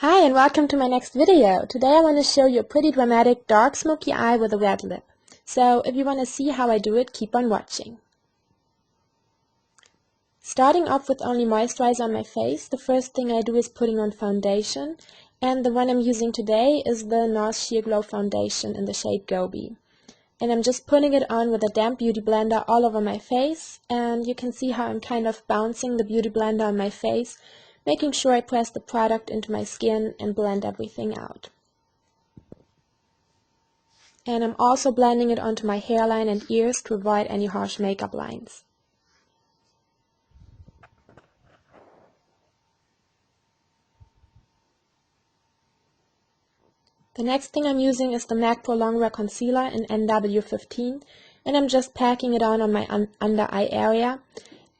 Hi and welcome to my next video. Today I want to show you a pretty dramatic dark smoky eye with a red lip. So if you want to see how I do it, keep on watching. Starting off with only moisturizer on my face, the first thing I do is putting on foundation, and the one I'm using today is the NARS Sheer Glow Foundation in the shade Gobi. And I'm just putting it on with a damp beauty blender all over my face, and you can see how I'm kind of bouncing the beauty blender on my face, making sure I press the product into my skin and blend everything out. And I'm also blending it onto my hairline and ears to avoid any harsh makeup lines. The next thing I'm using is the MAC Pro Longwear Concealer in NW15, and I'm just packing it on my under eye area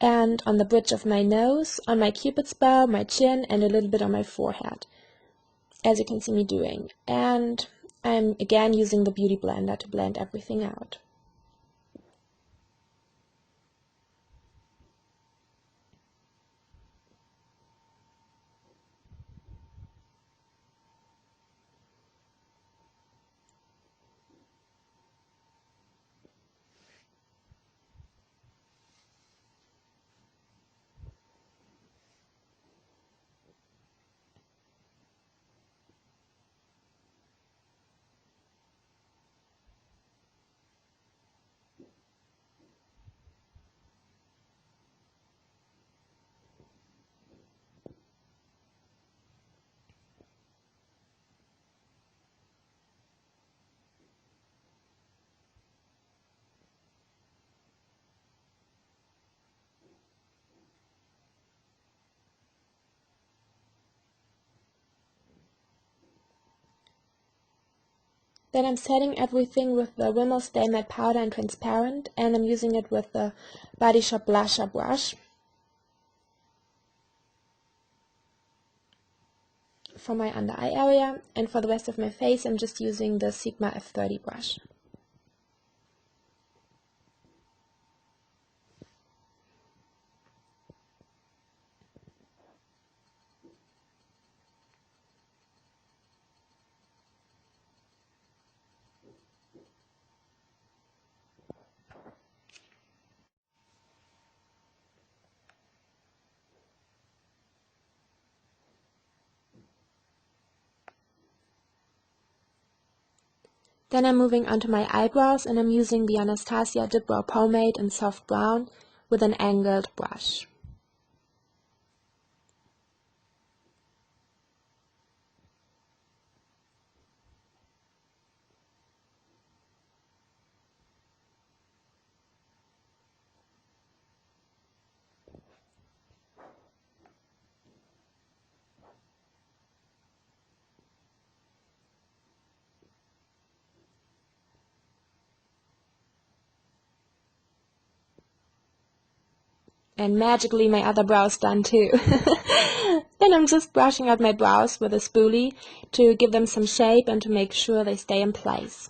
and on the bridge of my nose, on my cupid's bow, my chin, and a little bit on my forehead, as you can see me doing. And I'm again using the beauty blender to blend everything out. Then I'm setting everything with the Rimmel Stay Matte Powder in Transparent, and I'm using it with the Body Shop Blusher brush for my under eye area, and for the rest of my face I'm just using the Sigma F30 brush. Then I'm moving onto my eyebrows, and I'm using the Anastasia Dipbrow Pomade in soft brown with an angled brush. And magically my other brow's done too. Then I'm just brushing out my brows with a spoolie to give them some shape and to make sure they stay in place.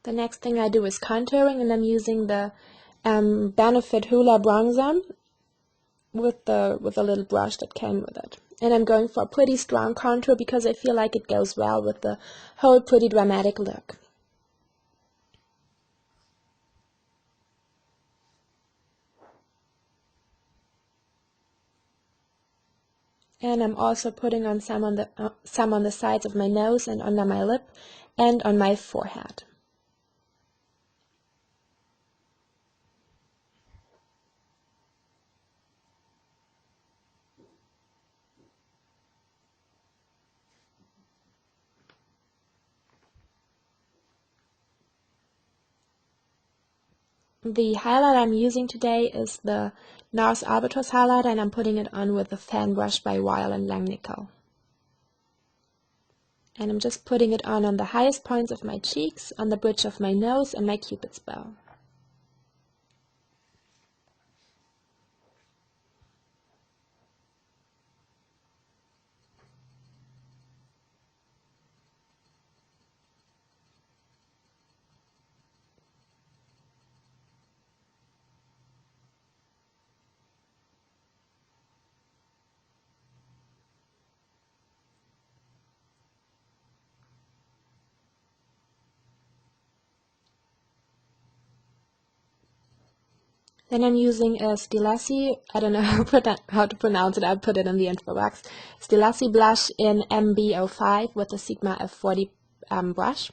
The next thing I do is contouring, and I'm using the Benefit Hoola bronzer with a little brush that came with it. And I'm going for a pretty strong contour because I feel like it goes well with the whole pretty dramatic look. And I'm also putting on some on the sides of my nose and under my lip and on my forehead. The highlight I'm using today is the NARS Albatross highlighter, and I'm putting it on with the fan brush by Weil and Langnickel. And I'm just putting it on the highest points of my cheeks, on the bridge of my nose, and my cupid's bow. Then I'm using a Stilazzi, I don't know how to pronounce it, I'll put it in the info box. Stilazzi blush in MB05 with the Sigma F40 brush.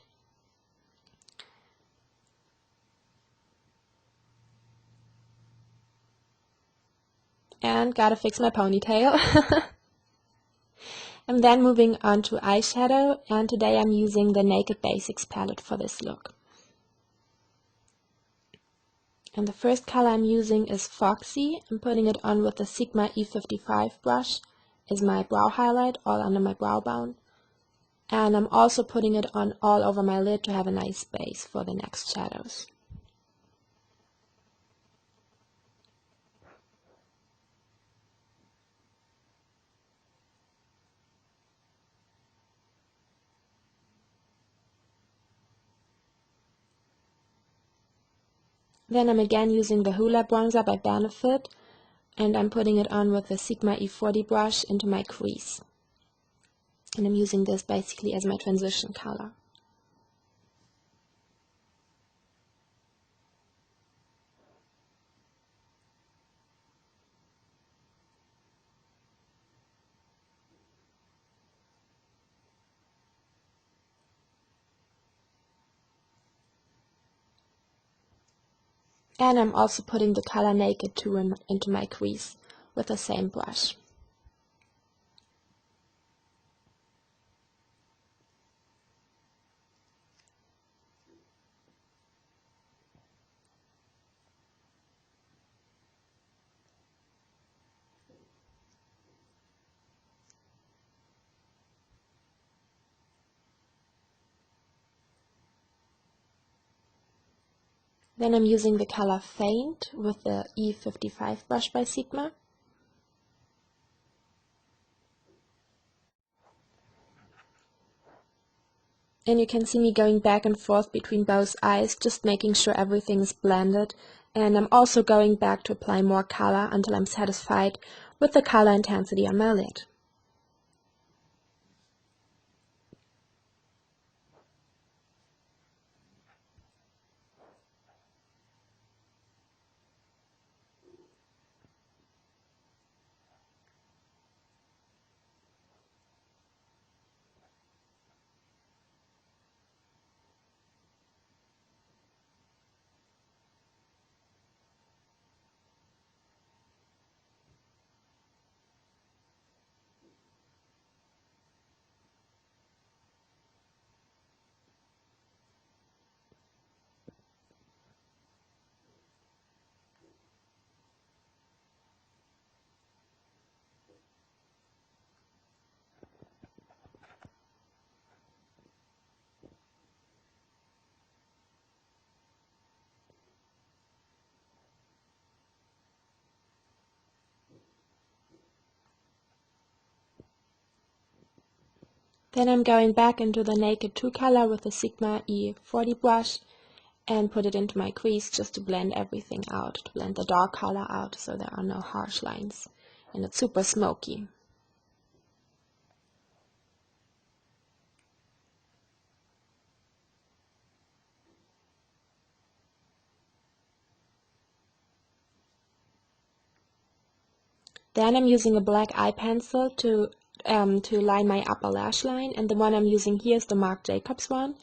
And gotta fix my ponytail. And then moving on to eyeshadow, and today I'm using the Naked Basics palette for this look. And the first color I'm using is Foxy. I'm putting it on with the Sigma E55 brush as my brow highlight, all under my brow bone. And I'm also putting it on all over my lid to have a nice base for the next shadows. Then I'm again using the Hoola bronzer by Benefit, and I'm putting it on with the Sigma E40 brush into my crease. And I'm using this basically as my transition color. And I'm also putting the color Naked 2 into my crease with the same brush. Then I'm using the color Faint with the E55 brush by Sigma. And you can see me going back and forth between both eyes, just making sure everything is blended. And I'm also going back to apply more color until I'm satisfied with the color intensity on my lid. Then I'm going back into the Naked 2 color with the Sigma E40 brush and put it into my crease just to blend everything out, to blend the dark color out so there are no harsh lines. And it's super smoky. Then I'm using a black eye pencil to line my upper lash line, and the one I'm using here is the Marc Jacobs one.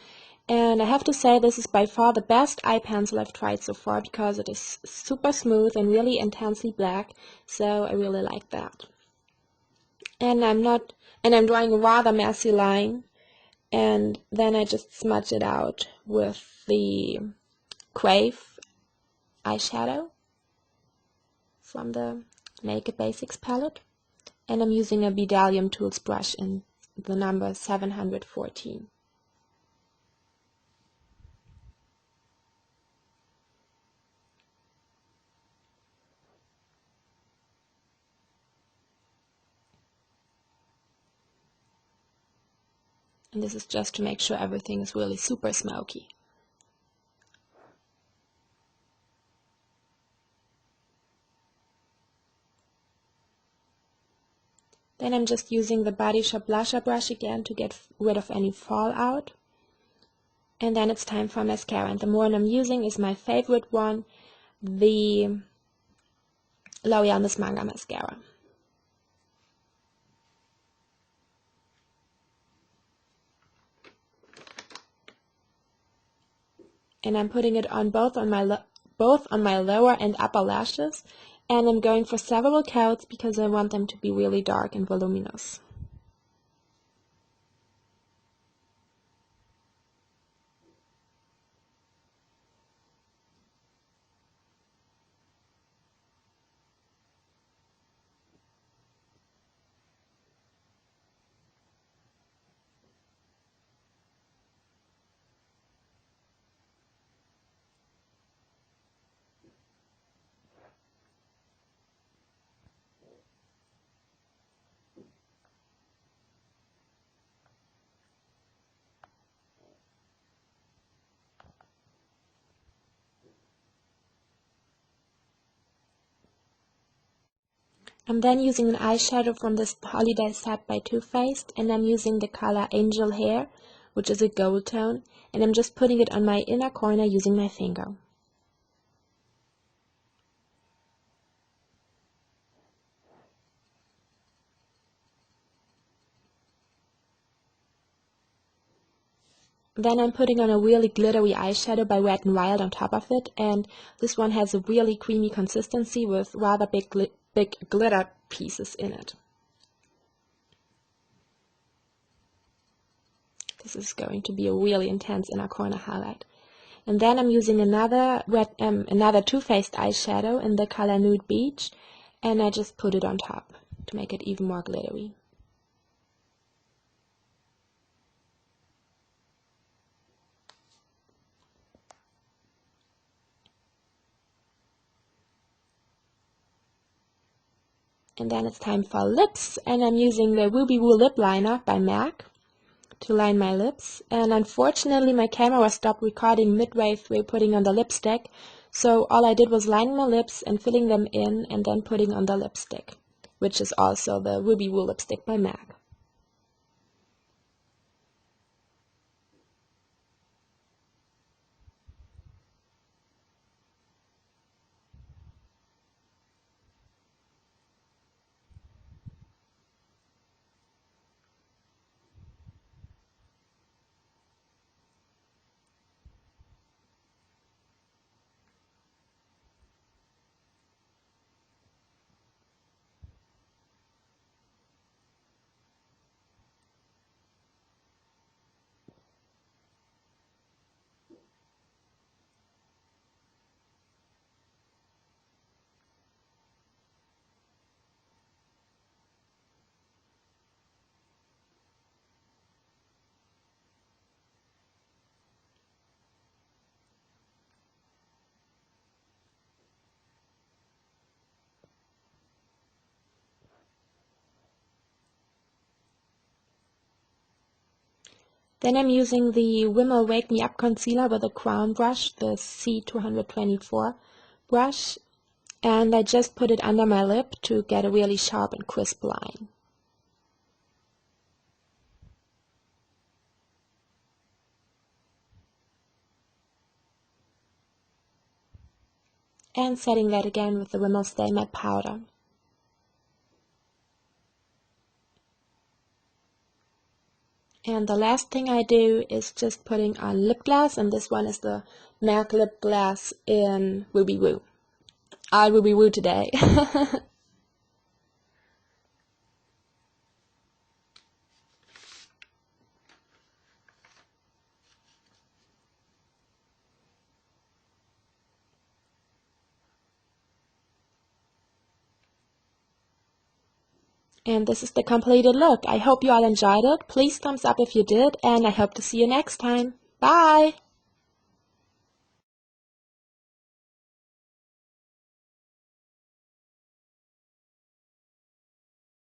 And I have to say this is by far the best eye pencil I've tried so far because it is super smooth and really intensely black, so I really like that. And I'm drawing a rather messy line, and then I just smudge it out with the Crave eyeshadow from the Naked Basics palette. And I'm using a Bdellium Tools brush in the number 714. And this is just to make sure everything is really super smoky. Then I'm just using the Body Shop blusher brush again to get rid of any fallout. And then it's time for mascara. And the one I'm using is my favorite one, the L'Oreal Miss Manga mascara. And I'm putting it on both on my lower and upper lashes, and I'm going for several coats because I want them to be really dark and voluminous. I'm then using an eyeshadow from this holiday set by Too Faced, and I'm using the color Angel Hair, which is a gold tone, and I'm just putting it on my inner corner using my finger. Then I'm putting on a really glittery eyeshadow by Wet n Wild on top of it, and this one has a really creamy consistency with rather big glitter pieces in it. This is going to be a really intense inner corner highlight. And then I'm using another Too Faced eyeshadow in the color Nude Beach, and I just put it on top to make it even more glittery. And then it's time for lips, and I'm using the Ruby Woo Lip Liner by Marc to line my lips. And unfortunately my camera stopped recording midway through putting on the lipstick, so all I did was line my lips and filling them in and then putting on the lipstick, which is also the Ruby Woo lipstick by Marc. Then I'm using the Rimmel Wake Me Up Concealer with a crown brush, the C224 brush, and I just put it under my lip to get a really sharp and crisp line. And setting that again with the Rimmel Stay Matte Powder. And the last thing I do is just putting on lip gloss, and this one is the Marc Lipglass in Ruby Woo. I'll Ruby Woo today. And this is the completed look. I hope you all enjoyed it. Please thumbs up if you did, and I hope to see you next time. Bye!